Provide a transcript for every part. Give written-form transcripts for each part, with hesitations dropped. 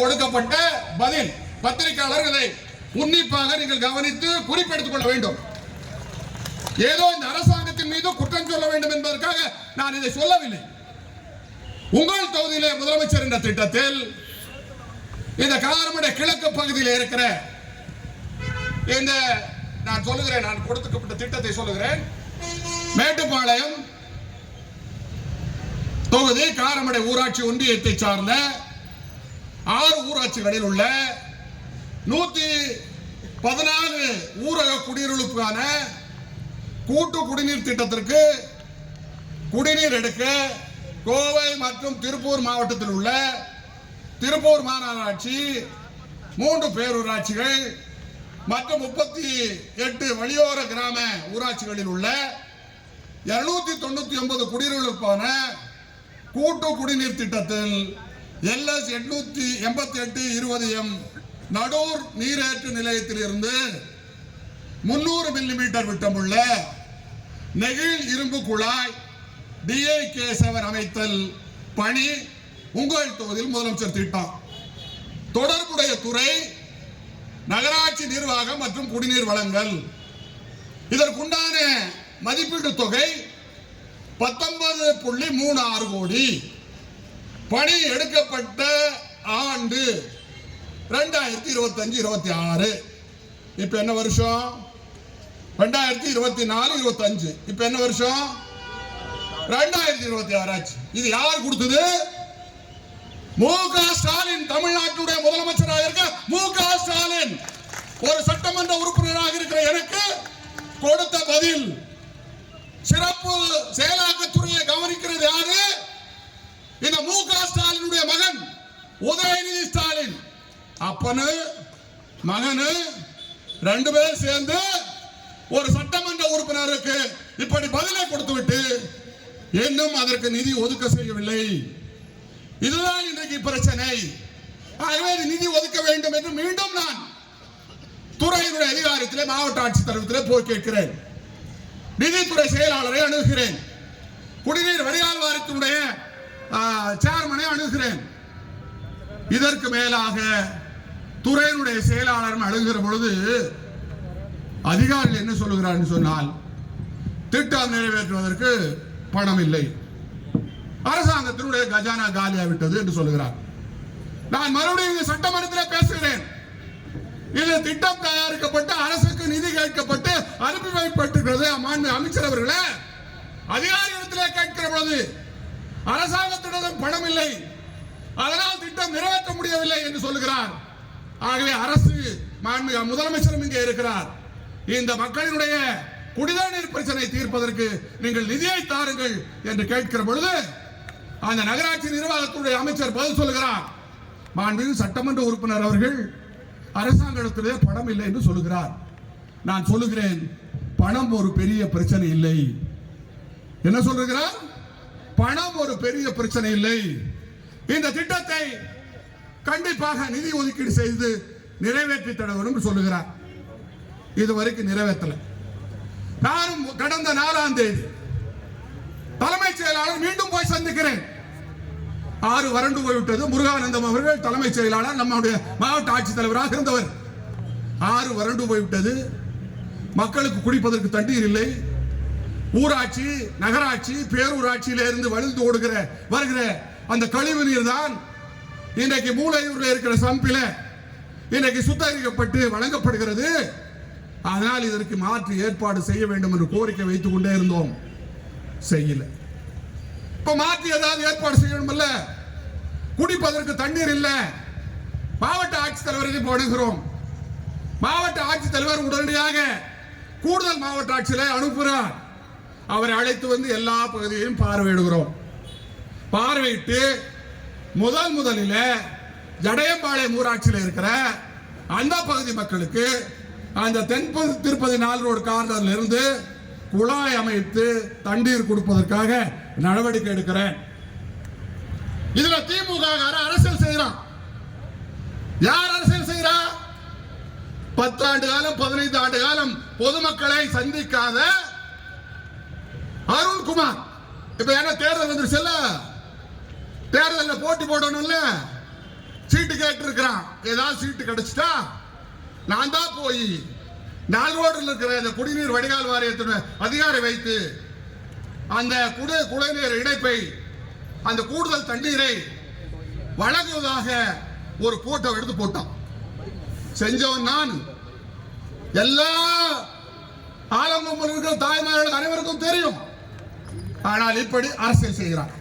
கொடுக்கப்பட்ட பதில். பத்திரிகையாளர்களை உன்னிப்பாக நீங்கள் கவனித்து குறிப்பெடுத்துக் கொள்ள வேண்டும். ஏதோ இந்த அரசாங்கத்தின் மீது குற்றம் சொல்ல வேண்டும் என்பதற்காக நான் இதை சொல்லவில்லை. உங்கள் தொகுதியிலே முதலமைச்சர் என்ற திட்டத்தில் இந்த காரமடை கிழக்கு பகுதியில் இருக்கிற இந்த நான் சொல்லுகிறேன், நான் கொடுக்கப்பட்ட திட்டத்தை சொல்லுகிறேன். மேட்டுப்பாளையம் தொகுதி காரமடை ஊராட்சி ஒன்றியத்தை சார்ந்த 6 ஊராட்சிகளில் உள்ள 114 ஊரக குடியிருப்புக்கான கூட்டு குடிநீர் திட்டத்திற்கு குடிநீர் எடுக்க கோவை மற்றும் திருப்பூர் மாவட்டத்தில் உள்ள திருப்பூர் மாநகராட்சி 3 பேரூராட்சிகள் மற்றும் 38 வழியோர கிராம ஊராட்சிகளில் உள்ள 299 குடியிருப்புக்கான கூட்டு குடிநீர் திட்டத்தில் LS 888-20M நடூர் நீரேற்று நிலையத்தில் இருந்து 300 மில்லிமீட்டர் விட்டமுள்ள நெகிழ் இரும்பு குழாய் DIK7 அமைத்தல் பணி உங்கள் தொகுதியில் முதலமைச்சர் திட்டம். தொடர்புடைய துறை நகராட்சி நிர்வாகம் மற்றும் குடிநீர் வழங்கல். இதற்குண்டான மதிப்பீட்டு தொகை 19.36 கோடி. பணி எடுக்கப்பட்ட ஆண்டு 2025-26. இப்ப என்ன வருஷம்? 2024-25. இப்ப என்ன வருஷம்? 2026 ஆச்சு. இது யார் கொடுத்தது? மு.க. ஸ்டாலின். தமிழ்நாட்டுடைய முதலமைச்சராக இருக்க மு.க. ஸ்டாலின் ஒரு சட்டமன்ற உறுப்பினராக இருக்கிற எனக்கு கொடுத்த பதில். சிறப்பு செயலாக்கத்துறையை கவனிக்கிறது யாரு? இந்த மு.க. ஸ்டாலினுடைய மகன் உதயநிதி ஸ்டாலின். அப்பனு மகனு 2 பேர் சேர்ந்து ஒரு சட்டமன்ற உறுப்பினருக்கு இப்படி பதிலை கொடுத்துவிட்டு இன்னும் அதற்கு நிதி ஒதுக்க செய்யவில்லை. இதுதான் இன்றைக்கு பிரச்சனை. ஆகவே நிதி ஒதுக்க வேண்டும் என்று மீண்டும் நான் துறையினுடைய அதிகாரத்திலே மாவட்ட ஆட்சித்தலைவரத்திலே போய் கேட்கிறேன். நிதித்துறை செயலாளரை அணுகிறேன். குடிநீர் வடிகால் வாரியத்தினுடைய சேர்மனை அணுகிறேன். இதற்கு மேலாக துறையினுடைய செயலாளர் அணுகிற பொழுது அதிகாரிகள் என்ன சொல்லுகிறார் சொன்னால், திட்டம் நிறைவேற்றுவதற்கு பணம் இல்லை, அரசாங்கத்தினுடைய கஜானா காலியாகிவிட்டது என்று சொல்லுகிறார். நான் மறுபடியும் சட்டமன்றத்தில் பேசுகிறேன். இது திட்டம் தயாரிக்கப்பட்டு அரசுக்கு நிதி கேட்கப்பட்டு அனுப்பி வைக்கப்பட்டிருக்கிறது. அமைச்சர் அவர்களே, அதிகாரிகளிடத்திலே கேட்கிற பொழுது அரசாங்கத்திடம் பணம் இல்லை, அதனால் திட்டம் நிறைவேற்ற முடியவில்லை என்று சொல்லுகிறார். ஆகவே அரசு முதலமைச்சரும் இங்கே இருக்கிறார். இந்த மக்களினுடைய குடிநீர் பிரச்சனை தீர்ப்பதற்கு நீங்கள் நிதியை தாருங்கள் என்று கேட்கிற பொழுது அந்த நகராட்சி நிர்வாகத்துடைய அமைச்சர் பதில் சொல்லுகிறார். மாண்புமிகு சட்டமன்ற உறுப்பினர் அவர்கள் அரசாங்கத்திலே பணம் இல்லை என்று சொல்லுகிறார். நான் சொல்லுகிறேன், பணம் ஒரு பெரிய பிரச்சனை இல்லை. என்ன சொல்லுகிறார்? பணம் ஒரு பெரிய பிரச்சனை இல்லை. இந்த திட்டத்தை கண்டிப்பாக நிதி ஒதுக்கீடு செய்து நிறைவேற்றி தர வேண்டும் சொல்லுகிறார். இதுவரைக்கும் நிறைவேற்றல. நானும் கடந்த 4ஆம் தேதி தலைமைச் செயலாளர் மீண்டும் போய் சந்திக்கிறேன். 6 வறண்டு போய்விட்டது. முருகானந்தம் அவர்கள் தலைமைச் செயலாளர், நம்முடைய மாவட்ட ஆட்சித்தலைவராக இருந்தவர். 6 வறண்டு போய்விட்டது. மக்களுக்கு குடிப்பதற்கு தண்ணீர் இல்லை. ஊராட்சி, நகராட்சி, பேரூராட்சியில இருந்து வழிந்து ஓடுகிற வருகிற அந்த கழிவு நீர் தான் இன்றைக்கு மூளையூரில் இருக்கிற சம்பில இன்றைக்கு சுத்திகரிக்கப்பட்டு வழங்கப்படுகிறது. அதனால் இதற்கு மாற்று ஏற்பாடு செய்ய வேண்டும் என்று கோரிக்கை வைத்துக் கொண்டே இருந்தோம். செய்யல. இப்ப மாற்றி ஏதாவது ஏற்பாடு செய்யணும்ல. குடிப்பதற்கு தண்ணீர் இல்லை. மாவட்ட ஆட்சித்தலைவரை அணுகிறோம். மாவட்ட ஆட்சித்தலைவர் உடனடியாக கூடுதல் மாவட்ட ஆட்சியரை அனுப்புகிறார். அவரை அழைத்து வந்து எல்லா பகுதியையும் பார்வையிடுகிறோம். பார்வையிட்டு முதலில் ஜடையம்பாளையம் ஊராட்சியில் இருக்கிற அந்த பகுதி மக்களுக்கு அந்த திருப்பதி 4 ரோடு கார்னர்ல இருந்து குழாய் அமைத்து தண்ணீர் கொடுப்பதற்காக நடவடிக்கை எடுக்கிறேன். இதுல திமுக அரசியல் செய்யறான். யார் அரசியல் செய்யறா? 10 ஆண்டு காலம் 15 ஆண்டு காலம் பொதுமக்களை சந்திக்காத சீட்டு கேட்டு இருக்கிறான். ஏதாவது சீட்டு கிடைச்சிட்டா நான் தான் போய் நால் ரோட்டில் இருக்கிற இந்த குடிநீர் வடிகால் வாரியத்தின் அதிகாரி வைத்து அந்த குடிநீர் இணைப்பை, அந்த கூடுதல் தண்ணீரை வழங்குவதாக ஒரு போட்டோ எடுத்து போட்டான். செஞ்சவன் நான். எல்லா ஆலங்கொம்பல் இருக்கிற தாய்மார்கள் அனைவருக்கும் தெரியும். ஆனால் இப்படி அரசியல் செய்கிறான்.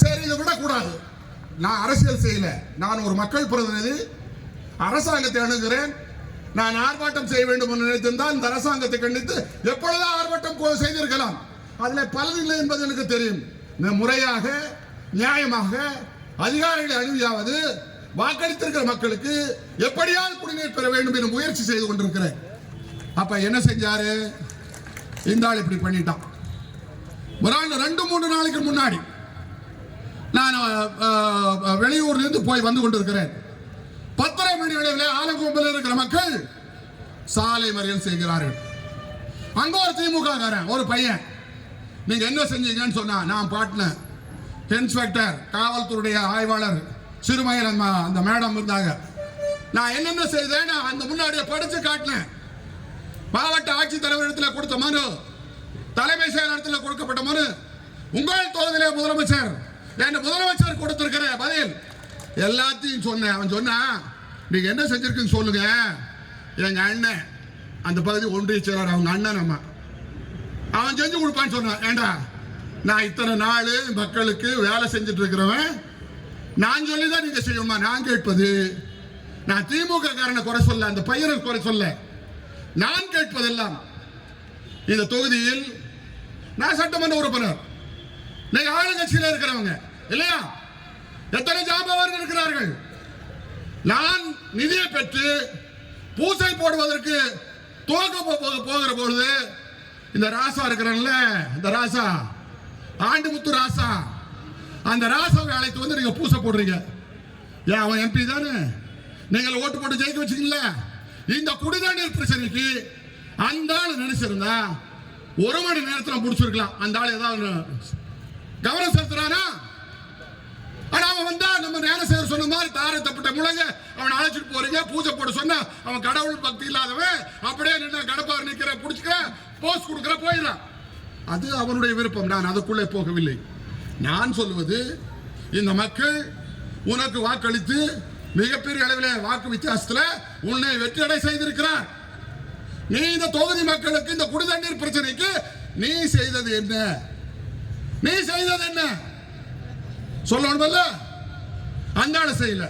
சரி, இதை விடக்கூடாது. நான் அரசியல் செய்யல. நான் ஒரு மக்கள் பிரதிநிதி. அரசாங்கத்தை அணுகிறேன். நான் ஆர்ப்பாட்டம் செய்ய வேண்டும் என்று நினைத்திருந்தால் இந்த அரசாங்கத்தை கண்டித்து எப்பொழுதோ ஆர்ப்பாட்டம் செய்திருக்கலாம். அதில் பலனில்லை என்பது எனக்கு தெரியும். முறையாக நியாயமாக அதிகாரிகளை அணுகியாவது வாக்களித்திருக்கிற மக்களுக்கு எப்படியாவது குடிநீர் பெற வேண்டும் என்று முயற்சி செய்து கொண்டிருக்கிறேன். அப்ப என்ன செஞ்சாரு இந்த ஆள்? இப்படி பண்ணிட்டான். ஒரு 2-3 நாளைக்கு முன்னாடி நான் வெளியூர்ல இருந்து போய் வந்து கொண்டிருக்கிறேன். 10:30 மணி அளவில் ஆலங்கொம்பில் இருக்கிற மக்கள் சாலை மறியல் செய்கிறார்கள். அங்க ஒரு திமுக காரன் ஒரு பையன், நீங்க என்ன செஞ்சீங்கன்னு சொன்னா, நான் பாட்னர் இன்ஸ்பெக்டர் காவல்துறையுடைய ஆய்வாளர் சிறுமையில் அந்த மேடம் இருந்தாங்க. நான் என்னென்ன செய்தேன் அந்த முன்னாடியே படிச்சு காட்டினேன். மாவட்ட ஆட்சித்தலைவர் இடத்துல கொடுத்த மனு, தலைமை செயலகத்தில் கொடுக்கப்பட்ட மனு, உங்கள் தொகுதியிலே முதலமைச்சர் என் முதலமைச்சர் கொடுத்திருக்கிற பதில் எல்லாத்தையும் சொன்னேன். அவன் சொன்னா, நீங்க என்ன செஞ்சிருக்குன்னு சொல்லுங்க. எங்க அண்ணன் அந்த பகுதி ஒன்றிய செயலர், அவங்க அண்ணன் அம்மா, அவன் செஞ்சு கொடுப்பான்னு சொன்னான். ஏண்டா, நான் இத்தனை நாள் மக்களுக்கு வேலை செஞ்சுட்டு இருக்கிறவன், நான் சொல்லிதான் நீங்க செய்யணுமா? நான் கேட்பது, நான் திமுக காரனை குறை சொல்ல, அந்த பையனை குறை சொல்ல, நான் கேட்பதெல்லாம் இந்த தொகுதியில் நான் சட்டமன்ற உறுப்பினர், நீங்க ஆளுங்கட்சியில் இருக்கிறவங்க இல்லையா? எத்தனை ஜாம்பவான்கள் இருக்கிறார்கள். நான் நிதியை பெற்று பூசை போடுவதற்கு போகிற பொழுது இந்த ராசா இருக்கிறான்ல, இந்த ராசா ஆண்டுமுத்து ராசா, அந்த ராசாவை அழைத்து வந்து நீங்க பூசை போடுறீங்க. ஏன் அவன் எம்பி தானே, நீங்கள் ஓட்டு போட்டு ஜெயிக்க வச்சுக்கீங்களா? இந்த குடிநீர் பிரச்சனைக்கு அந்த ஆள் நினைச்சிருந்தா 1 மணி நேரத்தில் முடிச்சிருக்கலாம். அந்த ஆள் ஏதாவது கவனம் செலுத்துறானா? ஆனா அவன் வந்தா நம்ம ஞானசேகர் சொன்ன மாதிரி தாரை தப்பிட்ட முழங்க அவன் அழைச்சிட்டு போறீங்க, பூஜை போட சொன்னா அவன் கடவுள் பக்தி இல்லாதவன் அப்படியே நின்று கடப்பார் நிக்கிற பிடிச்சிக்கிற போஸ்ட் கொடுக்கிற போயிடறான். அது அவனுடைய விருப்பம். நான் அதுக்குள்ளே போகவில்லை. நான் சொல்வது, இந்த மக்கள் உனக்கு வாக்களித்து மிகப்பெரிய அளவில் வாக்கு வித்தியாசத்தில் உன்னை வெற்றியடை செய்திருக்கிறார். நீ இந்த தொகுதி மக்களுக்கு இந்த குடிநீர் பிரச்சனைக்கு நீ செய்தது என்ன? நீ செய்தது என்ன சொல்லணும்ல? அந்த ஆளு செய்யல.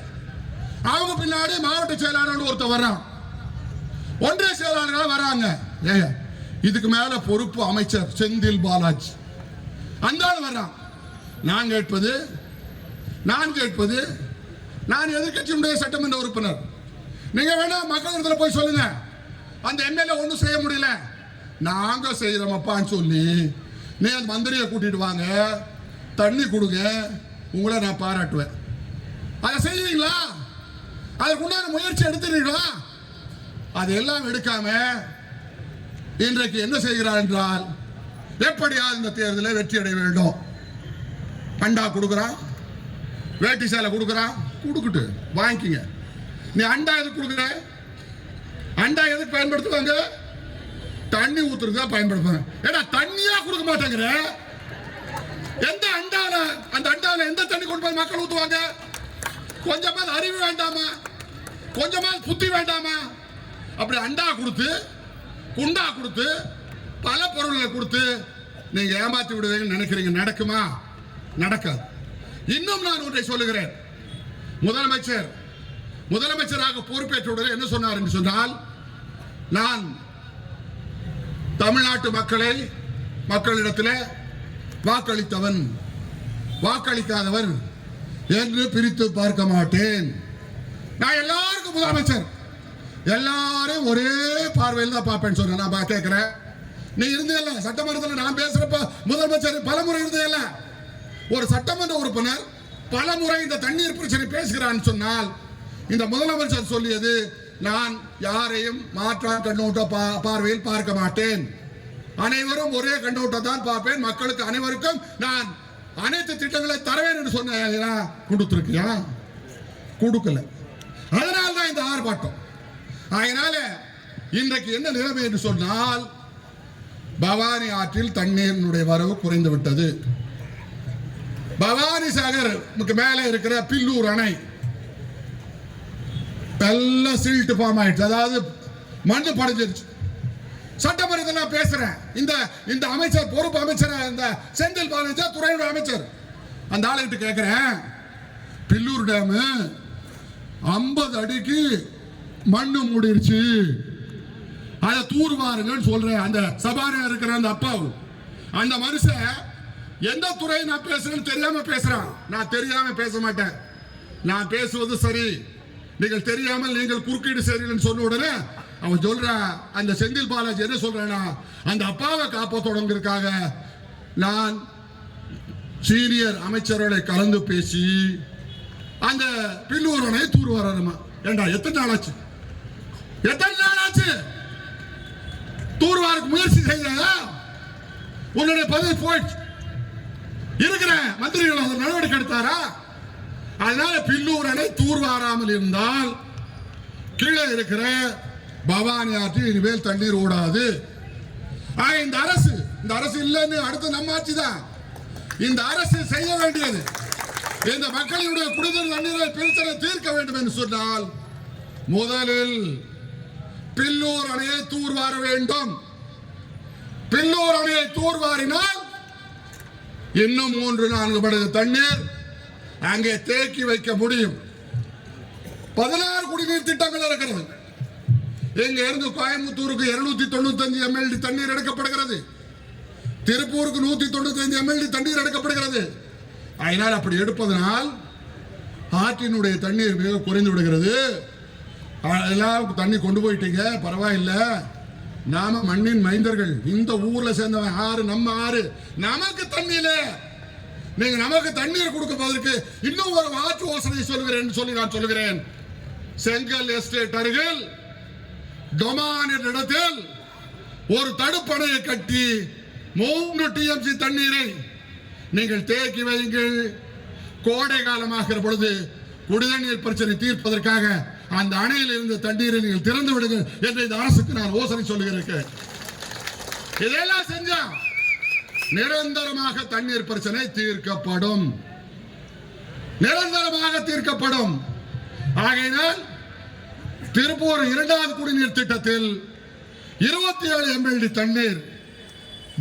அவங்க பின்னாடி மாவட்ட செயலாளர்கள் ஒருத்தர் வர்றான், ஒன்றிய செயலாளர்கள் வராங்க. இதுக்கு மேல பொறுப்பு அமைச்சர் செந்தில் பாலாஜி. அந்த ஆள் வர்றான். நான் கேட்பது, நான் எதிர்கட்சியினுடைய சட்டமன்ற உறுப்பினர். நீங்க வேணா மக்கள் போய் சொல்லுங்க, அந்த எம்எல்ஏ ஒன்றும் செய்ய முடியல, நாங்க செய்யறோமப்பான்னு சொல்லி நீ அந்த மந்திரியை கூட்டிட்டு வாங்க, தண்ணி கொடுங்க, உங்களை நான் பாராட்டுவேன். அதை செய்வீங்களா? அதற்குண்டான முயற்சி எடுத்துறீங்களா? அதெல்லாம் எடுக்காம இன்றைக்கு என்ன செய்கிறார் என்றால், எப்படியாவது இந்த தேர்தலை வெற்றி அடைய வேண்டும். அண்டா கொடுக்குறான், வேட்டி சேலை கொடுக்குறான், கொடுக்கட்டு வாங்கிக்கிங்க. நீ அண்டா எதுக்கு கொடுக்குற? அண்டா எதுக்கு பயன்படுத்துவாங்க? தண்ணி ஊத்துறதா பயன்படுத்துவாங்க. ஏன்னா தண்ணியா கொடுக்க மாட்டாங்கிற. எந்த அண்டால, அந்த அண்டால எந்த தண்ணி கொண்டு போய் மக்கள் ஊத்துவாங்க? கொஞ்சமாவது அறிவு வேண்டாமா? கொஞ்சமாவது புத்தி வேண்டாமா? அப்படி அண்டா கொடுத்து, குண்டா கொடுத்து, பல பொருள்களை கொடுத்து நீங்க ஏமாத்தி விடுவீங்கன்னு நினைக்கிறீங்க. நடக்குமா? நடக்காது. இன்னும் நான் ஒன்றை சொல்லுகிறேன். முதலமைச்சராக பொறுப்பேற்றவுடன் என்ன சொன்னார் என்று சொன்னால், நான் தமிழ்நாட்டு மக்களிடத்தில் வாக்களித்தவன் வாக்களிக்காதவன் என்று பிரித்து பார்க்க மாட்டேன். நான் எல்லாருக்கும் முதலமைச்சர், எல்லாரும் ஒரே பார்வையில் தான் பார்ப்பேன்னு சொன்ன. நான் கேட்கிறேன், நீ இருந்தேல்ல சட்டமன்றத்தில் நான் பேசுறப்ப முதலமைச்சர் பலமுறை இருந்தேல்ல. ஒரு சட்டமன்ற உறுப்பினர் பலமுறை இந்த தண்ணீர் பிரச்சனை பேசுகிறான்னு சொன்னால், இந்த முதலமைச்சர் சொல்லியது, நான் யாரையும் மாற்றான் கண்ணோட்ட பார்வையில் பார்க்க மாட்டேன், அனைவரும் ஒரே கண்ணோட்டம் தான் பார்ப்பேன், மக்களுக்கு அனைவருக்கும் நான் அனைத்து திட்டங்களை தரவேன் என்று சொன்ன கொடுத்திருக்கியா? கொடுக்கல. அதனால தான் இந்த ஆர்ப்பாட்டம். அதனால இன்றைக்கு என்ன நிலைமை என்று சொன்னால், பவானி ஆற்றில் தண்ணீரினுடைய வரவு குறைந்து விட்டது. பவானி சாகர் மேலே இருக்கிற பில்லூர் அணை எல்லாம் சில்ட் ஃபார்ம் ஆயிடுச்சு, அதாவது மண்ணு படைஞ்சிருச்சு. சட்டமன்றத்தில் நான் பேசுறேன். இந்த அமைச்சர், பொறுப்பு அமைச்சர், இந்த செந்தில் பாலாஜி துறையோட அமைச்சர், அந்த ஆளுகிட்ட கேட்கிறேன், பில்லூர் டேம் 50 அடிக்கு மண்ணு மூடிருச்சு, அதை தூர்வாருங்கன்னு சொல்றேன். அந்த சபாரியா இருக்கிற அந்த அப்பாவு, அந்த மனுஷன் எந்த துறையை நான் பேசுறேன்னு தெரியாம பேசுறான். நான் தெரியாம பேச மாட்டேன், நான் பேசுவது சரி, நீங்கள் தெரியாமல் நீங்கள் குறுக்கீடு செய்றீங்கன்னு சொன்ன உடனே அவன் சொல்ற, அந்த செந்தில் பாலாஜி என்ன சொல்றேன்னா, அந்த அப்பாவை காப்பாற்றோடுங்கிறதுக்காக நான் சீனியர் அமைச்சரோட கலந்து பேசி அந்த பில்லூர் அணையை தூர் வரணுமா. ஏண்டா எத்தனை நாள் ஆச்சு, தூர்வாருக்கு முயற்சி செய்ய உன்னுடைய பதவி போயிடுச்சு. இருக்கிற மந்திரிகள் அந்த நடவடிக்கை எடுத்தாரா? அதனால பில்லூர் அணை தூர்வாராமல் இருந்தால் கீழே இருக்கிற பவானி ஆற்றில் இனிமேல் தண்ணீர் ஓடாது. இந்த அரசு இல்லைன்னு அடுத்து நம்ம ஆட்சி தான். இந்த அரசு செய்ய வேண்டியது, இந்த மக்களுடைய குடிநீர் தண்ணீரை பிரச்சனை தீர்க்க வேண்டும் என்று சொன்னால் முதலில் பில்லூர் அணையை தூர்வார வேண்டும். பில்லூர் அணையை தூர்வாரினால் இன்னும் 3-4 மடங்கு தண்ணீர் அங்கே தேக்கி வைக்க முடியும். 16 குடிநீர் திட்டங்கள் இருக்கிறது. இங்க இருந்து கோயம்புத்தூருக்கு 295 mld தண்ணீர் எடுக்கப்படுகிறது, திருப்பூருக்கு 195 mld தண்ணீர் எடுக்கப்படுகிறது. அதனால் அப்படி எடுப்பதனால் ஆற்றினுடைய தண்ணீர் மிக குறைந்து விடுகிறது. எல்லாம் தண்ணி கொண்டு போயிட்டீங்க, பரவாயில்ல, நாம மண்ணின் மைந்தர்கள், இந்த ஊர்ல சேர்ந்தவன் ஆறு, நம்ம ஆறு, நமக்கு தண்ணியில நீங்க நமக்கு தண்ணீர் கொடுப்பதற்கு இன்னும் ஒரு மாற்று யோசனை சொல்லுகிறேன் சொல்லி நான் சொல்லுகிறேன். செங்கல் எஸ்டேட் அருகில் டொமான் என்ற இடத்தில் ஒரு தடுப்பணையை கட்டி 3 TMC தண்ணீரை நீங்கள் தேக்கி வையுங்கள். கோடை காலமாகிற பொழுது குடிநீர் பிரச்சனை தீர்ப்பதற்காக அந்த அணையில் இருந்த தண்ணீரை நீங்கள் திறந்து விடுங்கள் என்று இந்த அரசுக்கு நான் யோசனை சொல்லுகிறேன். இதெல்லாம் செஞ்சா நிரந்தரமாக தண்ணீர் பிரச்சனை தீர்க்கப்படும், நிரந்தரமாக தீர்க்கப்படும். ஆகையினால் திருப்பூர் 2வது குடிநீர் திட்டத்தில் 27 mld தண்ணீர்